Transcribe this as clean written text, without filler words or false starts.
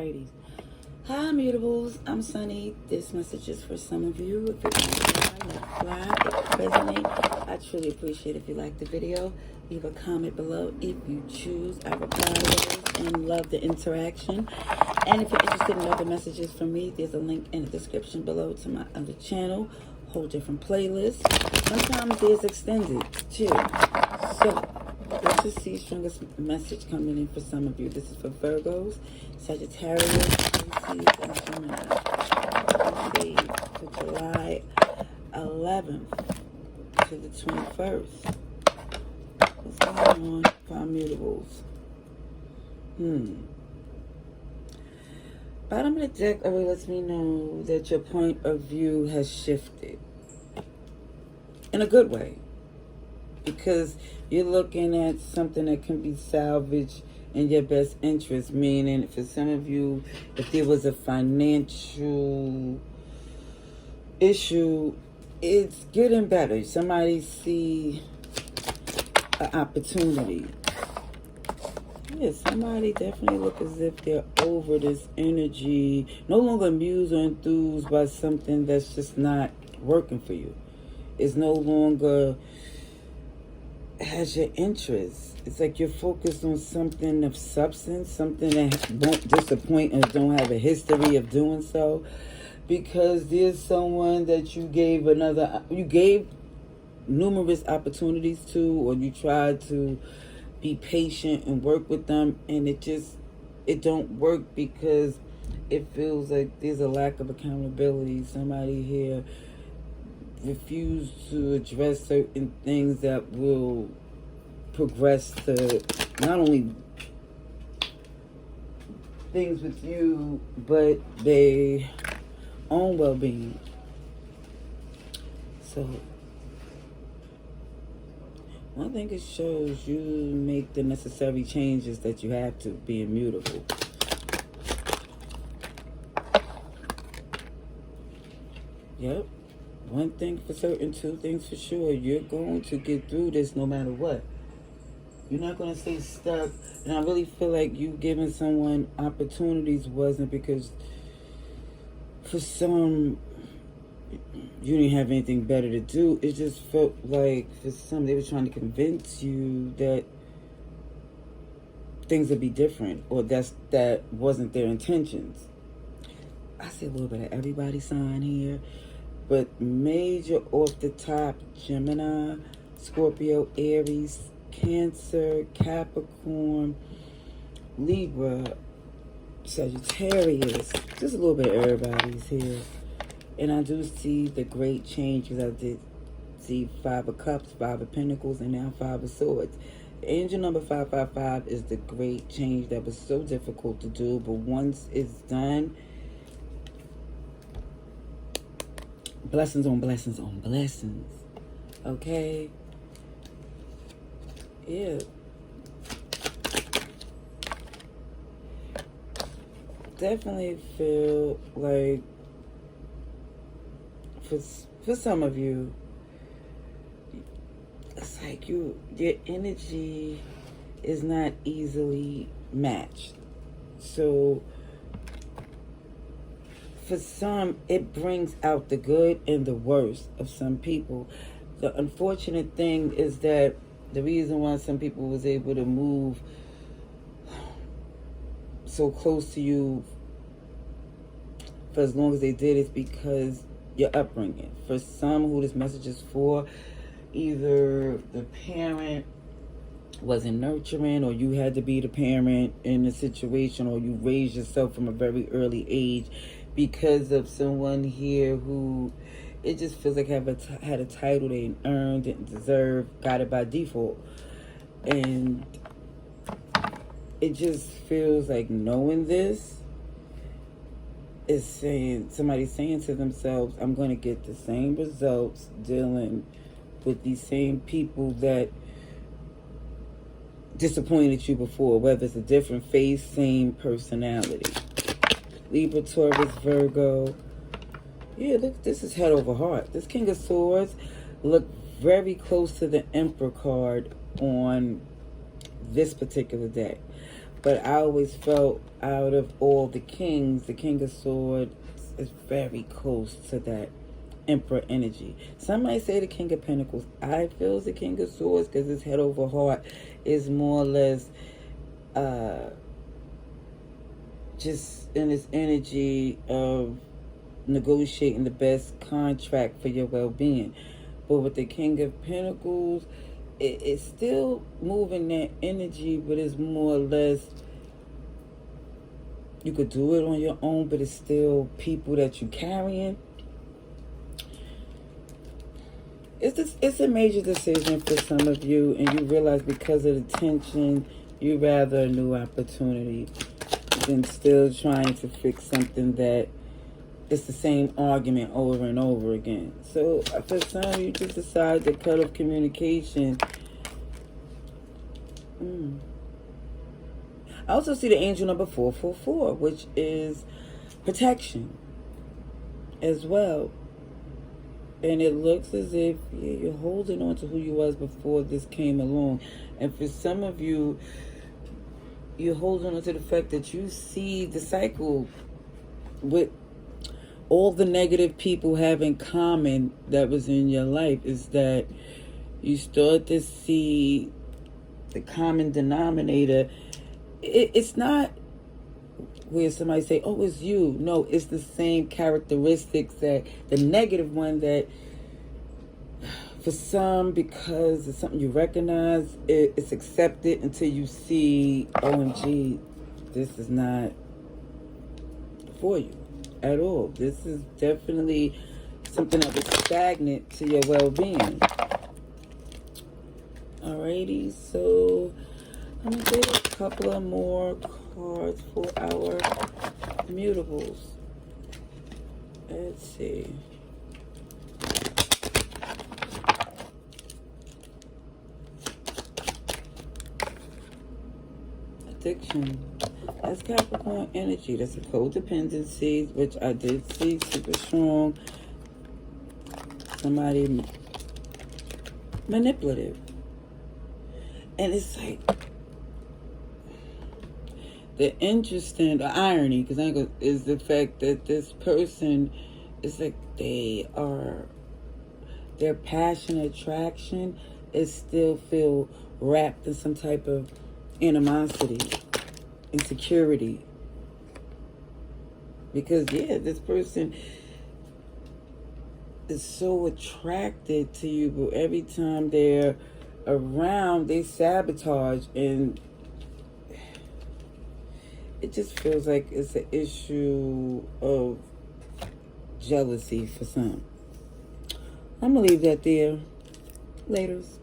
Ladies. Hi, mutables. I'm Sunny. This message is for some of you. If it's resonate, I truly appreciate if you like the video. Leave a comment below if you choose. I reply to those and love the interaction. And if you're interested in other messages from me, there's a link in the description below to my other channel. Whole different playlist. Sometimes there's extended too. So let's just see strongest message coming in for some of you. This is for Virgos, Sagittarius, Pisces, and Gemini. Let's see, for July 11th to the 21st. What's going on for our mutables? Bottom of the deck already lets me know that your point of view has shifted. In a good way. Because you're looking at something that can be salvaged in your best interest. Meaning, for some of you, if there was a financial issue, it's getting better. Somebody see an opportunity. Yeah, somebody definitely look as if they're over this energy. No longer amused or enthused by something that's just not working for you. It's no longer has your interest. It's like you're focused on something of substance, something that won't disappoint and don't have a history of doing so. Because there's someone that you gave numerous opportunities to, or you tried to be patient and work with them, and it don't work because it feels like there's a lack of accountability. Somebody here refused to address certain things that will progress to not only things with you, but their own well-being. So one thing it shows, you make the necessary changes that you have to be immutable. Yep. One thing for certain, two things for sure. You're going to get through this no matter what. You're not going to stay stuck. And I really feel like you giving someone opportunities wasn't because for some you didn't have anything better to do. It just felt like for some they were trying to convince you that things would be different, or that wasn't their intentions. I see a little bit of everybody's sign here, but major off the top: Gemini, Scorpio, Aries, Cancer, Capricorn, Libra, Sagittarius. Just a little bit of everybody's here. And I do see the great change, because I did see 5 of Cups, 5 of Pentacles, and now 5 of Swords. Angel number 555 is the great change that was so difficult to do, but once it's done, blessings on blessings on blessings. Okay? Yeah. Definitely feel like for some of you, it's like your energy is not easily matched. So for some, it brings out the good and the worst of some people. The unfortunate thing is that the reason why some people was able to move so close to you for as long as they did is because your upbringing. For some who this message is for, either the parent wasn't nurturing, or you had to be the parent in a situation, or you raised yourself from a very early age because of someone here who it just feels like had a title they earned, didn't deserve, got it by default. And it just feels like knowing this is saying, somebody's saying to themselves, I'm going to get the same results dealing with these same people that disappointed you before, whether it's a different face, same personality. Libra, Taurus, Virgo. Yeah, look, this is head over heart. This King of Swords look very close to the Emperor card on this particular deck. But I always felt out of all the kings, the King of Swords is very close to that Emperor energy. Some might say the King of Pentacles. I feel it's the King of Swords because his head over heart is more or less just in this energy of negotiating the best contract for your well-being. But with the King of Pentacles, it's still moving that energy, but it's more or less, you could do it on your own, but it's still people that you're carrying. It's a major decision for some of you, and you realize because of the tension, you rather a new opportunity than still trying to fix something that it's the same argument over and over again. So for some of you, just decide to cut off communication. I also see the angel number 444, which is protection as well. And it looks as if you're holding on to who you was before this came along. And for some of you, you're holding on to the fact that you see the cycle with all the negative people have in common that was in your life, is that you start to see the common denominator. It's not where somebody say, oh, it's you. No, it's the same characteristics, that the negative one, that for some, because it's something you recognize, it's accepted until you see, OMG, this is not for you at all. This is definitely something that was stagnant to your well-being. Alrighty, so I'm going to get a couple of more cards for our mutables. Let's see. Addiction. That's Capricorn energy. That's a codependency, which I did see super strong. Somebody manipulative. And it's like, the interesting, the irony, because is the fact that this person is like, their passion, attraction is still feel wrapped in some type of animosity, insecurity. Because, yeah, this person is so attracted to you, but every time they're around, they sabotage, and it just feels like it's an issue of jealousy for some. I'm gonna leave that there. Laters.